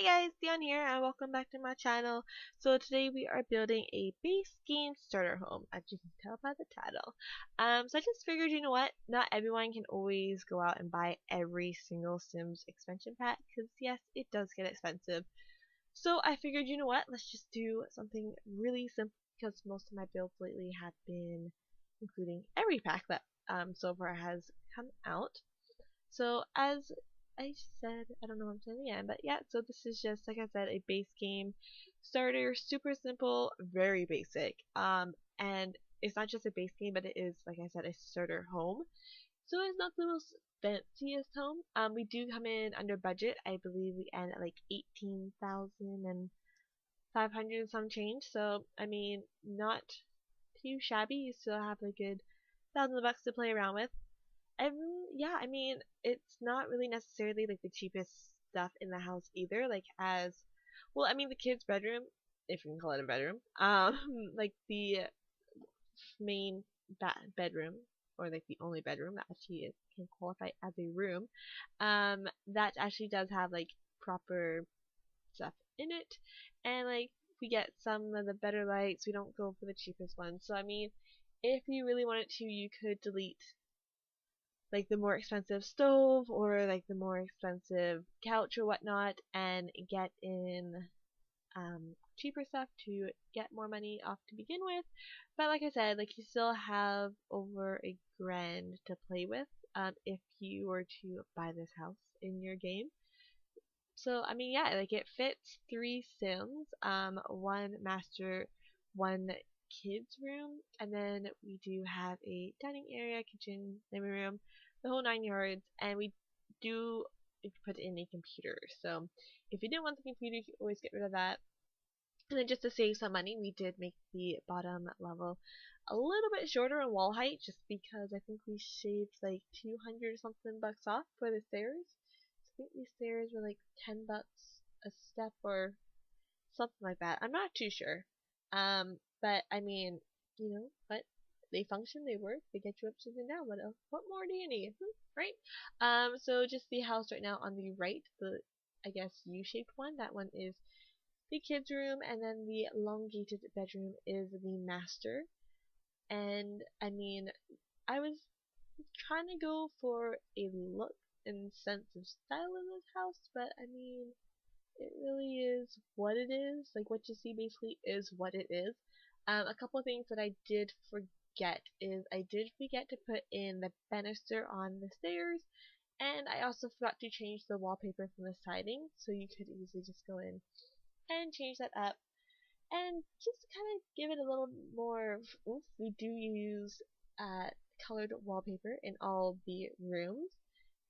Hi guys, Dion here and welcome back to my channel. So today we are building a base game starter home, as you can tell by the title. So I just figured, you know what, not everyone can always go out and buy every single Sims expansion pack, because yes, it does get expensive. So I figured, you know what, let's just do something really simple, because most of my builds lately have been including every pack that so far has come out. So as I said, I don't know what I'm saying again, but yeah, so this is just, like I said, a base game starter, super simple, very basic. And it's not just a base game, but it is, like I said, a starter home. So it's not the most fanciest home. We do come in under budget. I believe we end at like 18,500 and some change. So I mean, not too shabby. You still have a good $1,000 to play around with. Yeah, I mean, it's not really necessarily like the cheapest stuff in the house either. Like as, well, I mean, the kids' bedroom, if you can call it a bedroom, like the main bedroom, or like the only bedroom that actually can qualify as a room, that actually does have like proper stuff in it, and like we get some of the better lights. We don't go for the cheapest ones. So I mean, if you really wanted to, you could delete like the more expensive stove or like the more expensive couch or whatnot and get in cheaper stuff to get more money off to begin with. But like I said, like you still have over a grand to play with if you were to buy this house in your game. So I mean, yeah, like it fits 3 Sims, one master, one kids room, and then we do have a dining area, kitchen, living room, the whole 9 yards, and we do put in a computer. So if you didn't want the computer, you can always get rid of that. And then just to save some money, we did make the bottom level a little bit shorter in wall height, just because I think we shaved like 200 something bucks off for the stairs. I think these stairs were like $10 a step or something like that. I'm not too sure. But I mean, but they function, they work, they get you upstairs and down. What else? What more do you need? Right? So just the house right now on the right, the I guess U-shaped one. That one is the kids' room, and then the elongated bedroom is the master. And I mean, I was trying to go for a look and sense of style in this house, but I mean, it really is what it is. Like what you see basically is what it is. A couple of things that I did forget is I did forget to put in the banister on the stairs, and I also forgot to change the wallpaper from the siding, so you could easily just go in and change that up and just kind of give it a little more oomph. We do use colored wallpaper in all the rooms,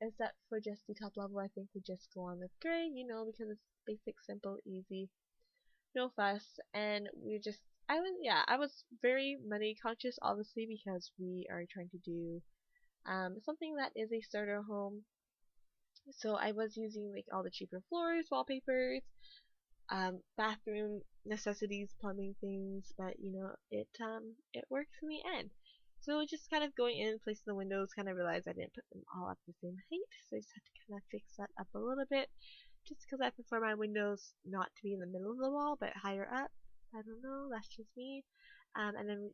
except for just the top level. I think we just go on with gray, because it's basic, simple, easy, no fuss. And I was very money conscious, obviously, because we are trying to do something that is a starter home. So I was using like all the cheaper floors, wallpapers, bathroom necessities, plumbing things, but it works in the end. So just kind of going in, placing the windows, kind of realized I didn't put them all at the same height, so I just had to kind of fix that up a little bit, just because I prefer my windows not to be in the middle of the wall, but higher up. I don't know, that's just me. And then,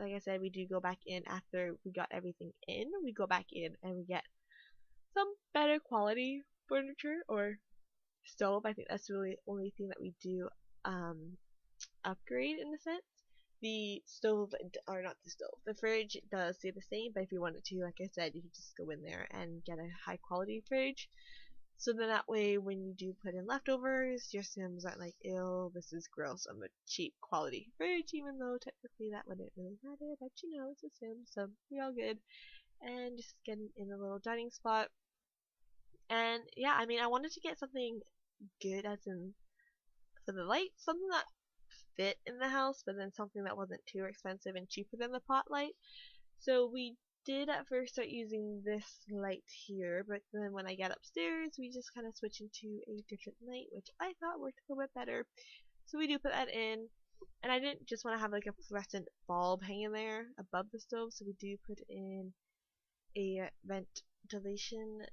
like I said, we do go back in after we got everything in. We go back in and we get some better quality furniture or stove. I think that's really the only thing that we do upgrade in a sense. The stove, or not the stove, the fridge does stay the same, but if you wanted to, like I said, you can just go in there and get a high quality fridge. So then that way, when you do put in leftovers, your Sims aren't like, ew, this is gross, I'm a cheap quality fridge, even though technically that wouldn't really matter, but it's a Sim, so we're all good. And just getting in a little dining spot. And yeah, I mean, I wanted to get something good, as in for the light, something that fit in the house, but then something that wasn't too expensive and cheaper than the pot light. So we did at first start using this light here, but then when I got upstairs, we just kind of switched into a different light, which I thought worked a little bit better. So we do put that in, and I didn't just want to have like a fluorescent bulb hanging there above the stove, so we do put in a ventilation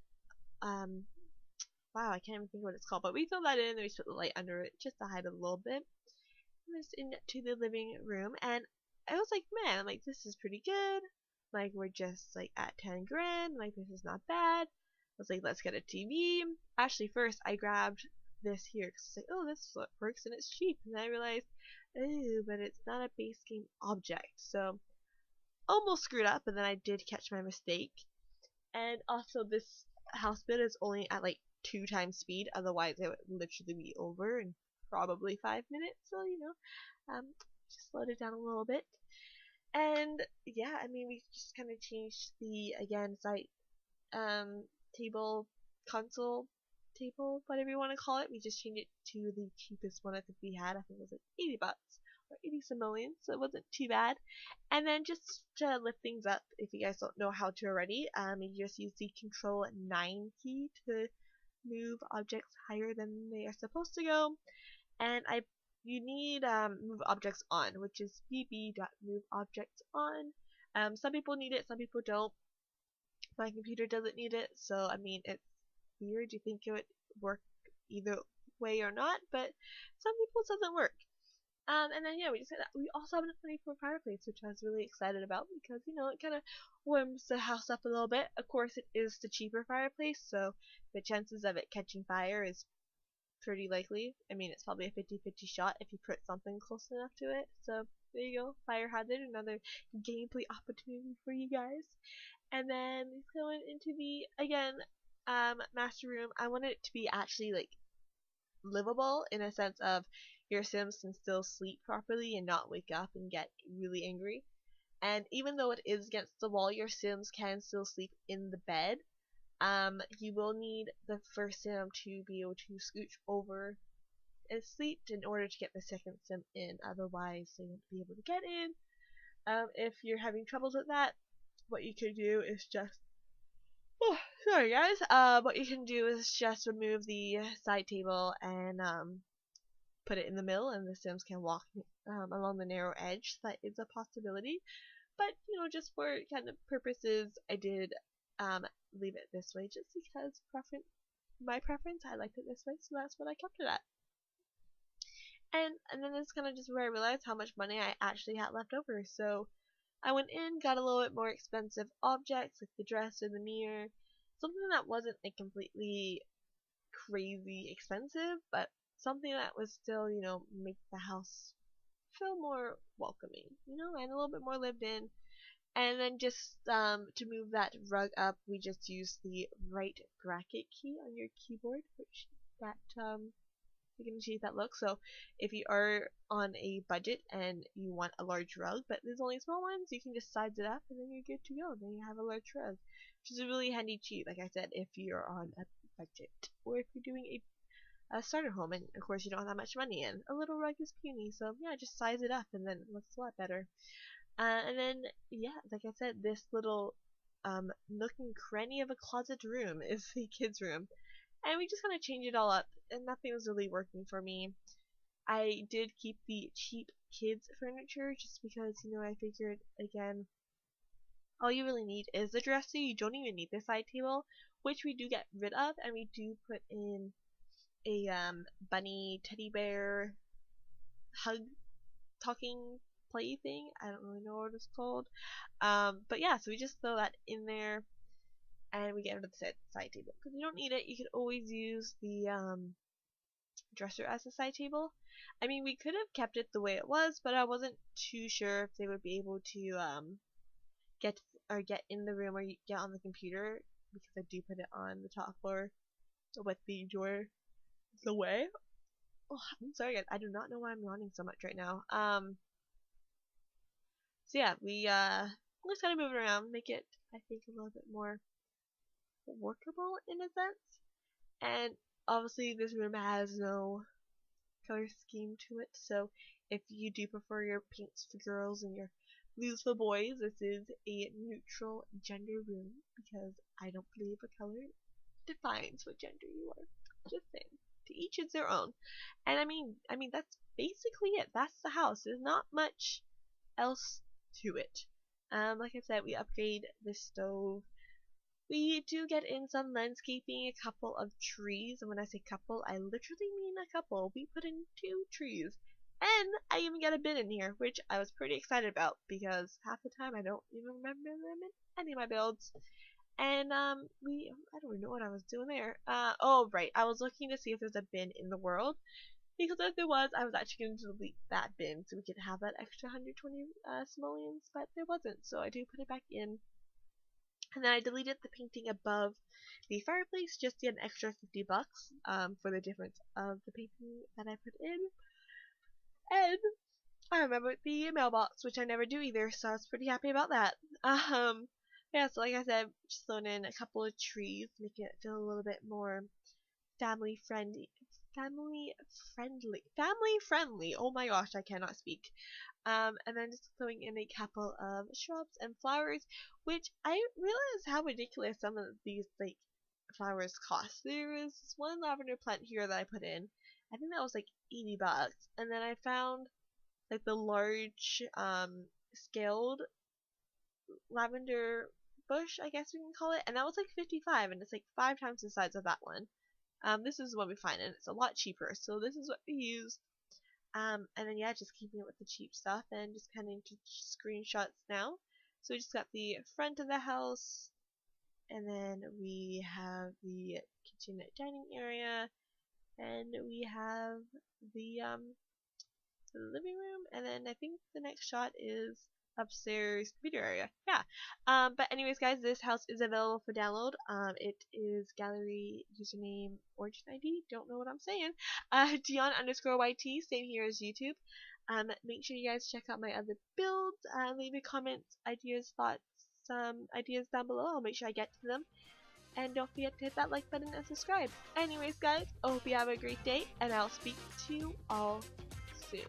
wow, I can't even think what it's called, but we filled that in and then we put the light under it just to hide it a little bit. Just into the living room, and I was like, man, I'm like, this is pretty good. Like, we're just like at 10 grand. Like, this is not bad. I was like, let's get a TV. Actually, first I grabbed this here because it's like, oh, this works and it's cheap. And then I realized, oh, but it's not a base game object. So almost screwed up, but then I did catch my mistake. And also, this house build is only at like 2 times speed. Otherwise, it would literally be over in probably 5 minutes. So just slowed it down a little bit. And yeah, I mean, we just kind of changed the again site table console table, whatever you want to call it. We just changed it to the cheapest one I think we had. I think it was like 80 bucks or 80 simoleons, so it wasn't too bad. And then just to lift things up, if you guys don't know how to already, you just use the Control 9 key to move objects higher than they are supposed to go. And you need move objects on, which is bb.move objects on. Some people need it, some people don't. My computer doesn't need it, so I mean, it's weird. You think it would work either way or not, but some people it doesn't work. And then yeah, we also have a 24 fireplace, which I was really excited about because it kind of warms the house up a little bit. Of course, it is the cheaper fireplace, so the chances of it catching fire is pretty likely. I mean, it's probably a 50-50 shot if you put something close enough to it. So there you go, fire hazard, another gameplay opportunity for you guys. And then going into the again master room. I want it to be actually like livable in a sense of your Sims can still sleep properly and not wake up and get really angry. And even though it is against the wall, your Sims can still sleep in the bed. You will need the first sim to be able to scooch over and sleep in order to get the second sim in. Otherwise, they won't be able to get in. If you're having troubles with that, what you could do is just sorry guys. What you can do is just remove the side table and put it in the middle, and the Sims can walk along the narrow edge. That is a possibility. But just for kind of purposes, I did leave it this way just because my preference, I liked it this way, so that's what I kept it at. And then it's kind of just where I realized how much money I actually had left over. So I went in, got a little bit more expensive objects like the dresser, the mirror, something that wasn't like completely crazy expensive, but something that was still, make the house feel more welcoming, and a little bit more lived in. And then just to move that rug up, we just use the right bracket key on your keyboard, which that you can achieve that look. So if you are on a budget and you want a large rug, but there's only small ones, you can just size it up and then you're good to go. Then you have a large rug, which is a really handy cheat, like I said, if you're on a budget or if you're doing a starter home and of course you don't have that much money and a little rug is puny. So yeah, just size it up and then it looks a lot better. And then yeah, like I said, this little nook and cranny of a closet room is the kids' room. And we just kind of changed it all up, and nothing was really working for me. I did keep the cheap kids furniture just because, I figured, again, all you really need is the dresser. You don't even need the side table, which we do get rid of, and we do put in a bunny teddy bear hug talking play thing. I don't really know what it's called. But yeah, so we just throw that in there. And we get rid of the side table because you don't need it. You could always use the dresser as a side table. I mean, we could have kept it the way it was, but I wasn't too sure if they would be able to get in the room or get on the computer because I do put it on the top floor with the door the way. Oh, I'm sorry, guys. I do not know why I'm yawning so much right now. So yeah, we just gotta move it around, make it, I think, a little bit more workable in a sense. And obviously this room has no color scheme to it, so if you do prefer your pinks for girls and your blues for boys, this is a neutral gender room because I don't believe a color defines what gender you are. Just saying. To each is their own. And I mean that's basically it. That's the house. There's not much else to it. Like I said, we upgrade the stove. We do get in some landscaping, a couple of trees, and when I say couple, I literally mean a couple. We put in 2 trees. And I even got a bin in here, which I was pretty excited about because half the time I don't even remember them in any of my builds. And I don't know what I was doing there. Oh right, I was looking to see if there's a bin in the world, because if there was, I was actually going to delete that bin so we could have that extra 120 simoleons, but there wasn't, so I do put it back in. And then I deleted the painting above the fireplace just to get an extra 50 bucks for the difference of the painting that I put in. And I remembered the mailbox, which I never do either, so I was pretty happy about that. Yeah, so like I said, just throwing in a couple of trees, making it feel a little bit more family friendly. Family friendly. Oh my gosh, I cannot speak. And then just throwing in a couple of shrubs and flowers, which I realized how ridiculous some of these like flowers cost. There was this one lavender plant here that I put in. I think that was like 80 bucks, and then I found like the large scaled lavender bush, I guess we can call it, and that was like 55, and it's like 5 times the size of that one. This is what we find, and it's a lot cheaper. So this is what we use. And then yeah, just keeping it with the cheap stuff and just kind of into screenshots now. So we just got the front of the house, and then we have the kitchen dining area, and we have the living room, and then I think the next shot is upstairs computer area. Yeah. But anyways, guys, this house is available for download. It is gallery username origin ID. Don't know what I'm saying. Dion_YT. Same here as YouTube. Make sure you guys check out my other builds. Leave your comments, ideas, thoughts, some ideas down below. I'll make sure I get to them. And don't forget to hit that like button and subscribe. Anyways, guys, I hope you have a great day, and I'll speak to you all soon.